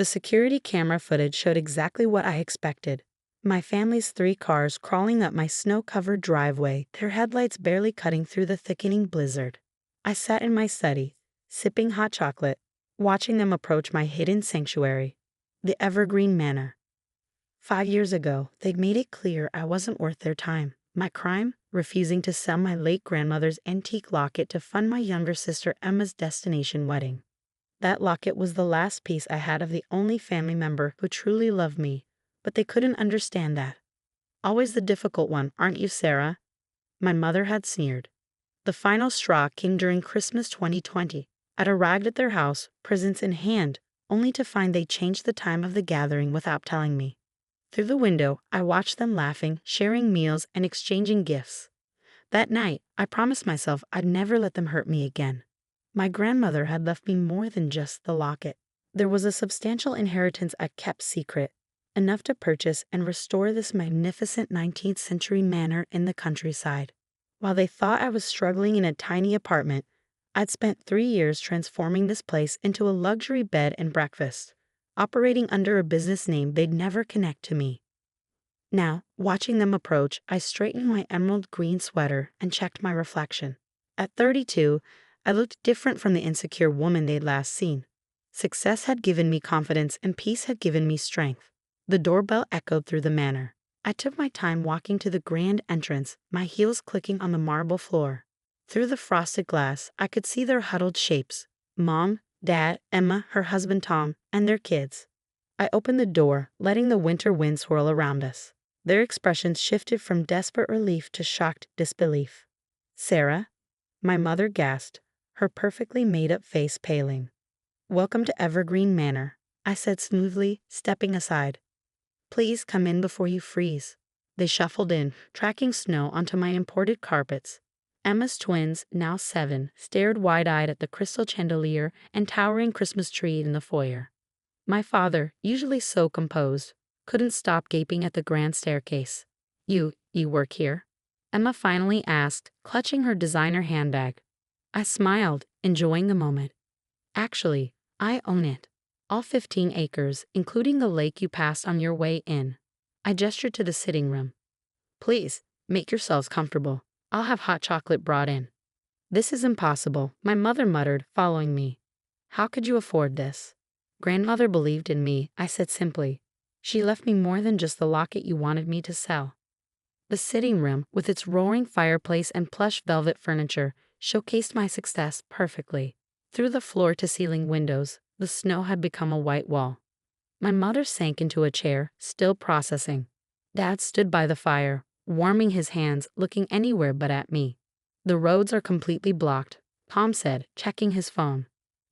The security camera footage showed exactly what I expected. My family's 3 cars crawling up my snow-covered driveway, their headlights barely cutting through the thickening blizzard. I sat in my study, sipping hot chocolate, watching them approach my hidden sanctuary, the Evergreen Manor. 5 years ago, they'd made it clear I wasn't worth their time. My crime? Refusing to sell my late grandmother's antique locket to fund my younger sister Emma's destination wedding. That locket was the last piece I had of the only family member who truly loved me, but they couldn't understand that. Always the difficult one, aren't you, Sarah? My mother had sneered. The final straw came during Christmas 2020. I'd arrived at their house, presents in hand, only to find they changed the time of the gathering without telling me. Through the window, I watched them laughing, sharing meals, and exchanging gifts. That night, I promised myself I'd never let them hurt me again. My grandmother had left me more than just the locket. There was a substantial inheritance I kept secret, enough to purchase and restore this magnificent 19th century manor in the countryside. While they thought I was struggling in a tiny apartment, I'd spent 3 years transforming this place into a luxury bed and breakfast, operating under a business name they'd never connect to me. Now, watching them approach, I straightened my emerald green sweater and checked my reflection. At 32, I looked different from the insecure woman they'd last seen. Success had given me confidence and peace had given me strength. The doorbell echoed through the manor. I took my time walking to the grand entrance, my heels clicking on the marble floor. Through the frosted glass, I could see their huddled shapes: Mom, Dad, Emma, her husband Tom, and their kids. I opened the door, letting the winter wind swirl around us. Their expressions shifted from desperate relief to shocked disbelief. "Sarah?" My mother gasped, her perfectly made-up face paling. "Welcome to Evergreen Manor," I said smoothly, stepping aside. "Please come in before you freeze." They shuffled in, tracking snow onto my imported carpets. Emma's twins, now 7, stared wide-eyed at the crystal chandelier and towering Christmas tree in the foyer. My father, usually so composed, couldn't stop gaping at the grand staircase. You work here?" Emma finally asked, clutching her designer handbag. I smiled, enjoying the moment. "Actually, I own it. All 15 acres, including the lake you passed on your way in." I gestured to the sitting room. "Please, make yourselves comfortable. I'll have hot chocolate brought in." "This is impossible," my mother muttered, following me. "How could you afford this?" "Grandmother believed in me," I said simply. "She left me more than just the locket you wanted me to sell." The sitting room, with its roaring fireplace and plush velvet furniture, showcased my success perfectly. Through the floor-to-ceiling windows, the snow had become a white wall. My mother sank into a chair, still processing. Dad stood by the fire, warming his hands, looking anywhere but at me. "The roads are completely blocked," Tom said, checking his phone.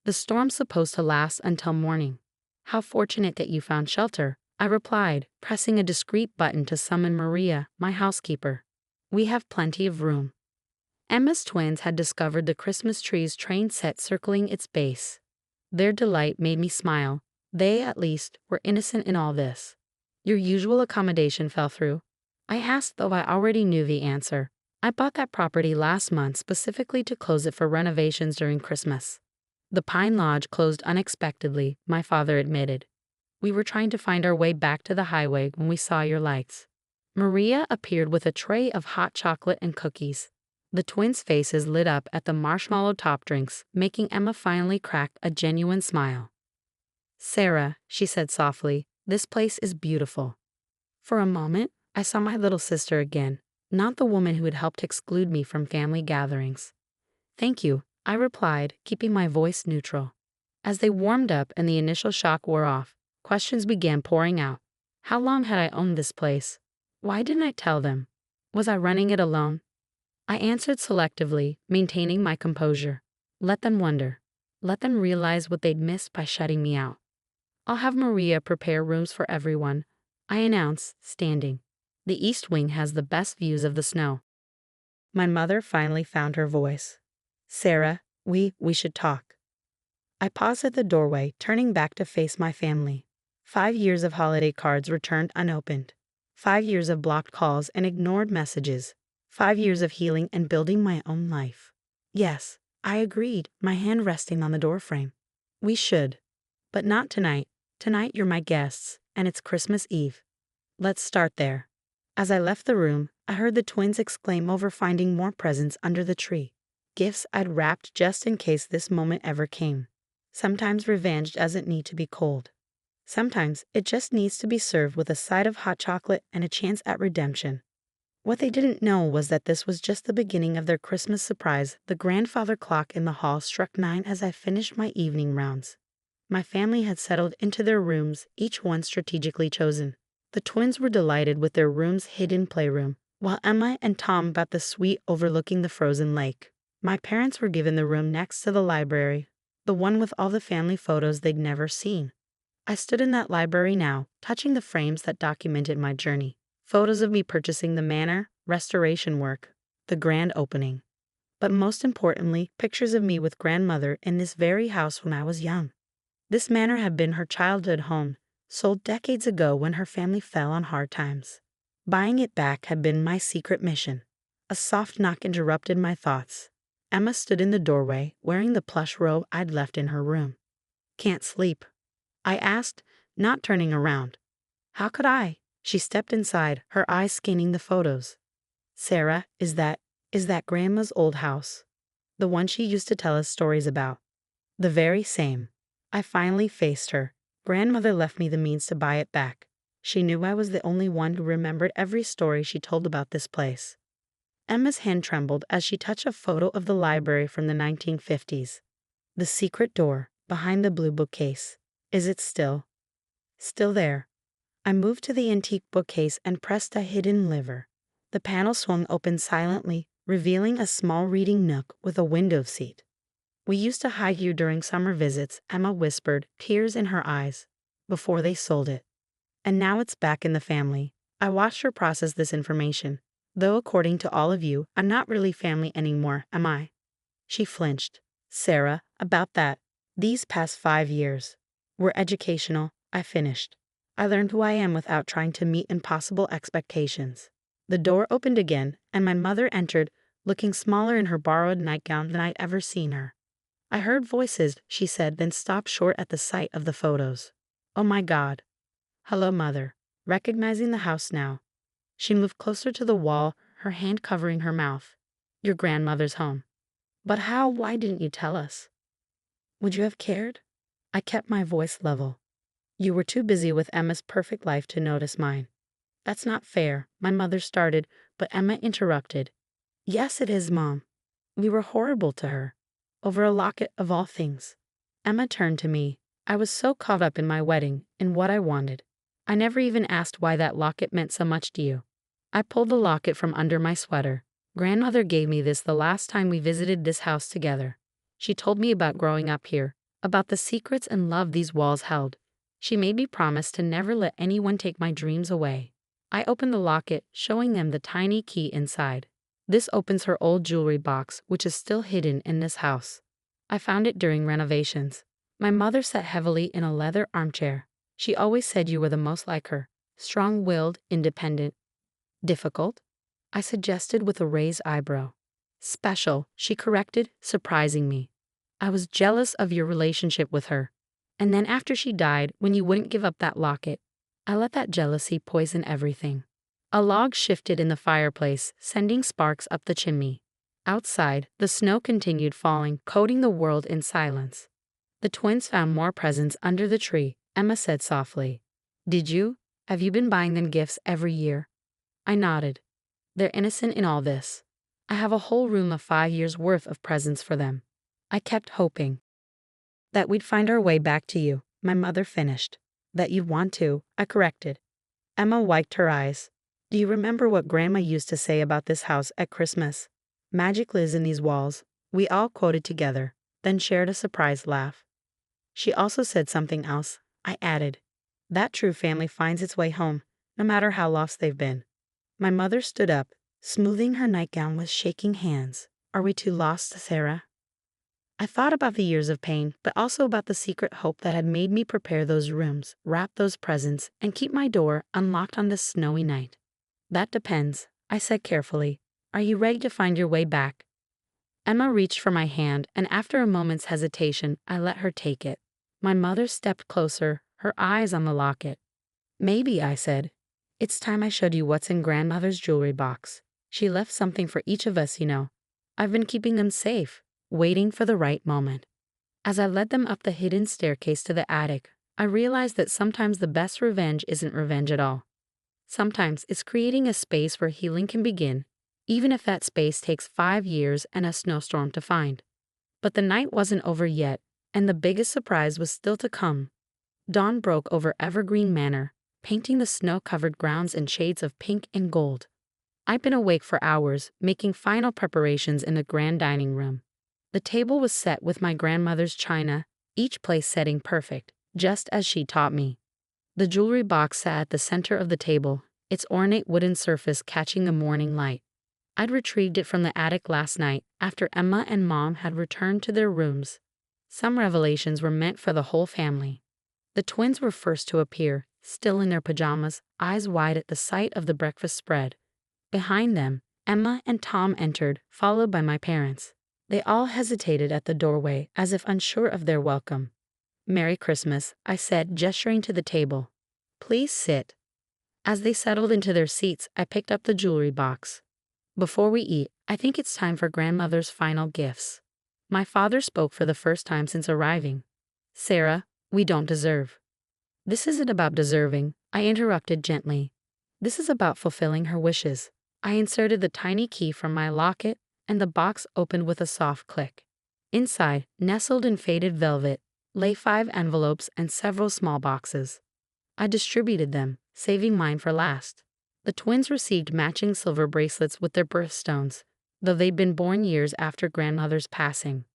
"The storm's supposed to last until morning." "How fortunate that you found shelter," I replied, pressing a discreet button to summon Maria, my housekeeper. "We have plenty of room." Emma's twins had discovered the Christmas tree's train set circling its base. Their delight made me smile. They, at least, were innocent in all this. "Your usual accommodation fell through?" I asked, though I already knew the answer. "I bought that property last month specifically to close it for renovations during Christmas." "The Pine Lodge closed unexpectedly," my father admitted. "We were trying to find our way back to the highway when we saw your lights." Maria appeared with a tray of hot chocolate and cookies. The twins' faces lit up at the marshmallow top drinks, making Emma finally crack a genuine smile. "Sarah," she said softly, "this place is beautiful." For a moment, I saw my little sister again, not the woman who had helped exclude me from family gatherings. "Thank you," I replied, keeping my voice neutral. As they warmed up and the initial shock wore off, questions began pouring out. How long had I owned this place? Why didn't I tell them? Was I running it alone? I answered selectively, maintaining my composure. Let them wonder. Let them realize what they'd missed by shutting me out. "I'll have Maria prepare rooms for everyone," I announced, standing. "The East Wing has the best views of the snow." My mother finally found her voice. "Sarah, we should talk." I paused at the doorway, turning back to face my family. 5 years of holiday cards returned unopened. 5 years of blocked calls and ignored messages. 5 years of healing and building my own life. "Yes," I agreed, my hand resting on the doorframe. "We should. But not tonight. Tonight you're my guests, and it's Christmas Eve. Let's start there. As I left the room, I heard the twins exclaim over finding more presents under the tree. Gifts I'd wrapped just in case this moment ever came. Sometimes revenge doesn't need to be cold. Sometimes it just needs to be served with a side of hot chocolate and a chance at redemption. What they didn't know was that this was just the beginning of their Christmas surprise. The grandfather clock in the hall struck 9 as I finished my evening rounds. My family had settled into their rooms, each one strategically chosen. The twins were delighted with their room's hidden playroom, while Emma and Tom got the suite overlooking the frozen lake. My parents were given the room next to the library, the one with all the family photos they'd never seen. I stood in that library now, touching the frames that documented my journey. Photos of me purchasing the manor, restoration work, the grand opening. But most importantly, pictures of me with grandmother in this very house when I was young. This manor had been her childhood home, sold decades ago when her family fell on hard times. Buying it back had been my secret mission. A soft knock interrupted my thoughts. Emma stood in the doorway, wearing the plush robe I'd left in her room. "Can't sleep?" I asked, not turning around. "How could I?" She stepped inside, her eyes scanning the photos. "Sarah, is that Grandma's old house? The one she used to tell us stories about?" "The very same." I finally faced her. Grandmother left me the means to buy it back. She knew I was the only one who remembered every story she told about this place. Emma's hand trembled as she touched a photo of the library from the 1950s. The secret door, behind the blue bookcase. Is it still? Still there. I moved to the antique bookcase and pressed a hidden lever. The panel swung open silently, revealing a small reading nook with a window seat. "We used to hide you during summer visits," Emma whispered, tears in her eyes, "before they sold it. And now it's back in the family." I watched her process this information. "Though according to all of you, I'm not really family anymore, am I?" She flinched. "Sarah, about that. These past 5 years were educational," I finished. "I learned who I am without trying to meet impossible expectations." The door opened again, and my mother entered, looking smaller in her borrowed nightgown than I'd ever seen her. "I heard voices," she said, then stopped short at the sight of the photos. "Oh my God." "Hello, Mother." Recognizing the house now. She moved closer to the wall, her hand covering her mouth. "Your grandmother's home." "But why didn't you tell us?" "Would you have cared?" I kept my voice level. "You were too busy with Emma's perfect life to notice mine." "That's not fair," my mother started, but Emma interrupted. "Yes, it is, Mom. We were horrible to her. Over a locket of all things." Emma turned to me. "I was so caught up in my wedding, in what I wanted. I never even asked why that locket meant so much to you." I pulled the locket from under my sweater. "Grandmother gave me this the last time we visited this house together. She told me about growing up here, about the secrets and love these walls held. She made me promise to never let anyone take my dreams away." I opened the locket, showing them the tiny key inside. "This opens her old jewelry box, which is still hidden in this house. I found it during renovations." My mother sat heavily in a leather armchair. "She always said you were the most like her. Strong-willed, independent." "Difficult?" I suggested with a raised eyebrow. "Special," she corrected, surprising me. "I was jealous of your relationship with her. And then after she died, when you wouldn't give up that locket, I let that jealousy poison everything." A log shifted in the fireplace, sending sparks up the chimney. Outside, the snow continued falling, coating the world in silence. "The twins found more presents under the tree," Emma said softly. "Did you? Have you been buying them gifts every year?" I nodded. "They're innocent in all this. I have a whole room of 5 years' worth of presents for them." I kept hoping that we'd find our way back to you, my mother finished. "That you'd want to," I corrected. Emma wiped her eyes. "Do you remember what Grandma used to say about this house at Christmas? 'Magic lives in these walls.'" We all quoted together, then shared a surprised laugh. "She also said something else," I added. "That true family finds its way home, no matter how lost they've been." My mother stood up, smoothing her nightgown with shaking hands. "Are we too lost, Sarah?" I thought about the years of pain, but also about the secret hope that had made me prepare those rooms, wrap those presents, and keep my door unlocked on this snowy night. "That depends," I said carefully. "Are you ready to find your way back?" Emma reached for my hand, and after a moment's hesitation, I let her take it. My mother stepped closer, her eyes on the locket. Maybe, I said. It's time I showed you what's in grandmother's jewelry box. She left something for each of us, you know. I've been keeping them safe, waiting for the right moment. As I led them up the hidden staircase to the attic, I realized that sometimes the best revenge isn't revenge at all. Sometimes it's creating a space where healing can begin, even if that space takes 5 years and a snowstorm to find. But the night wasn't over yet, and the biggest surprise was still to come. Dawn broke over Evergreen Manor, painting the snow-covered grounds in shades of pink and gold. I'd been awake for hours, making final preparations in the grand dining room. The table was set with my grandmother's china, each place setting perfect, just as she taught me. The jewelry box sat at the center of the table, its ornate wooden surface catching the morning light. I'd retrieved it from the attic last night after Emma and Mom had returned to their rooms. Some revelations were meant for the whole family. The twins were first to appear, still in their pajamas, eyes wide at the sight of the breakfast spread. Behind them, Emma and Tom entered, followed by my parents. They all hesitated at the doorway, as if unsure of their welcome. "Merry Christmas," I said, gesturing to the table. "Please sit." As they settled into their seats, I picked up the jewelry box. "Before we eat, I think it's time for grandmother's final gifts." My father spoke for the first time since arriving. "Sarah, we don't deserve." "This isn't about deserving," I interrupted gently. "This is about fulfilling her wishes." I inserted the tiny key from my locket, and the box opened with a soft click. Inside, nestled in faded velvet, lay 5 envelopes and several small boxes. I distributed them, saving mine for last. The twins received matching silver bracelets with their birthstones, though they'd been born years after grandmother's passing.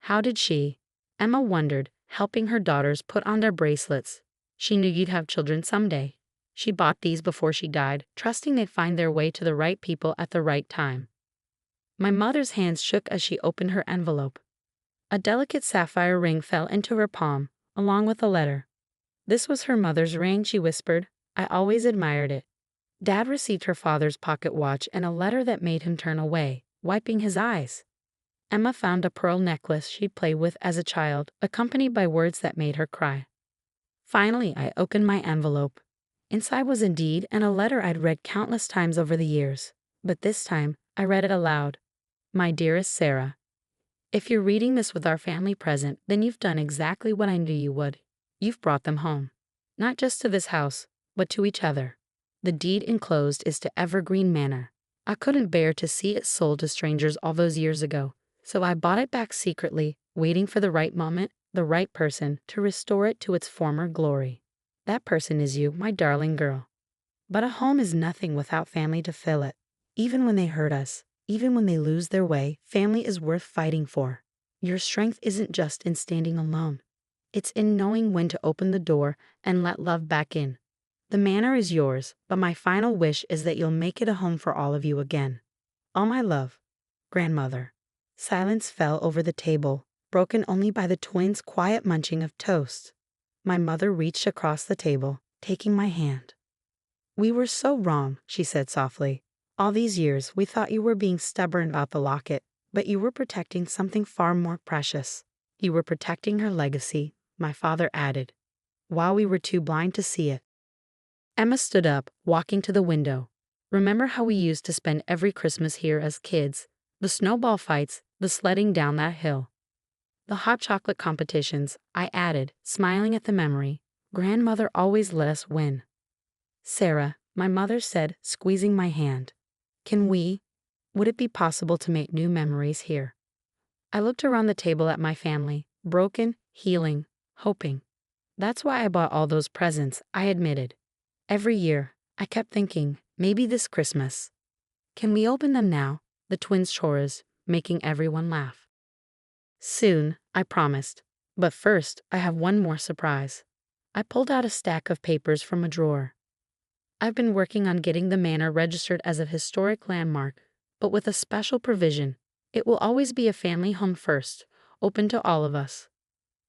"How did she?" Emma wondered, helping her daughters put on their bracelets. "She knew you'd have children someday. She bought these before she died, trusting they'd find their way to the right people at the right time." My mother's hands shook as she opened her envelope. A delicate sapphire ring fell into her palm, along with a letter. "This was her mother's ring," she whispered. "I always admired it." Dad received her father's pocket watch and a letter that made him turn away, wiping his eyes. Emma found a pearl necklace she'd played with as a child, accompanied by words that made her cry. Finally, I opened my envelope. Inside was a deed and a letter I'd read countless times over the years, but this time I read it aloud. "My dearest Sarah, if you're reading this with our family present, then you've done exactly what I knew you would. You've brought them home. Not just to this house, but to each other. The deed enclosed is to Evergreen Manor. I couldn't bear to see it sold to strangers all those years ago, so I bought it back secretly, waiting for the right moment, the right person, to restore it to its former glory. That person is you, my darling girl. But a home is nothing without family to fill it. Even when they hurt us, even when they lose their way, family is worth fighting for. Your strength isn't just in standing alone. It's in knowing when to open the door and let love back in. The manor is yours, but my final wish is that you'll make it a home for all of you again. All my love, Grandmother." Silence fell over the table, broken only by the twins' quiet munching of toast. My mother reached across the table, taking my hand. "We were so wrong," she said softly. "All these years, we thought you were being stubborn about the locket, but you were protecting something far more precious. You were protecting her legacy," my father added, "while we were too blind to see it." Emma stood up, walking to the window. "Remember how we used to spend every Christmas here as kids? The snowball fights, the sledding down that hill. The hot chocolate competitions," I added, smiling at the memory. "Grandmother always let us win." "Sarah," my mother said, squeezing my hand. Would it be possible to make new memories here?" I looked around the table at my family, broken, healing, hoping. "That's why I bought all those presents," I admitted. Every year, I kept thinking, maybe this Christmas. "Can we open them now?" the twins chorused, making everyone laugh. "Soon," I promised. "But first, I have one more surprise." I pulled out a stack of papers from a drawer. "I've been working on getting the manor registered as a historic landmark, but with a special provision. It will always be a family home first, open to all of us."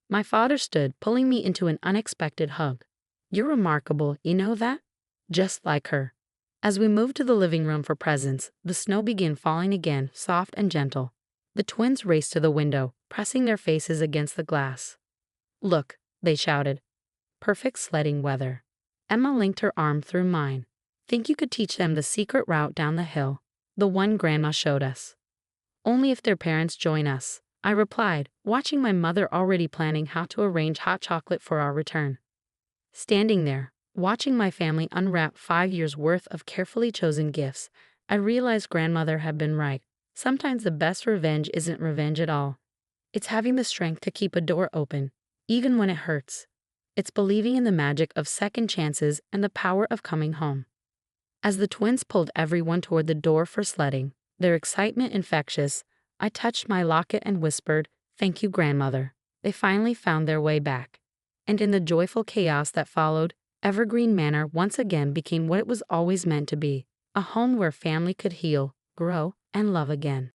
My father stood, pulling me into an unexpected hug. "You're remarkable, you know that? Just like her." As we moved to the living room for presents, the snow began falling again, soft and gentle. The twins raced to the window, pressing their faces against the glass. "Look," they shouted. Perfect sledding weather. Emma linked her arm through mine. Think you could teach them the secret route down the hill, the one Grandma showed us? Only if their parents join us, I replied, watching my mother already planning how to arrange hot chocolate for our return. Standing there, watching my family unwrap 5 years' worth of carefully chosen gifts, I realized Grandmother had been right. Sometimes the best revenge isn't revenge at all. It's having the strength to keep a door open, even when it hurts. It's believing in the magic of second chances and the power of coming home. As the twins pulled everyone toward the door for sledding, their excitement infectious, I touched my locket and whispered, "Thank you, Grandmother." They finally found their way back. And in the joyful chaos that followed, Evergreen Manor once again became what it was always meant to be, a home where family could heal, grow, and love again.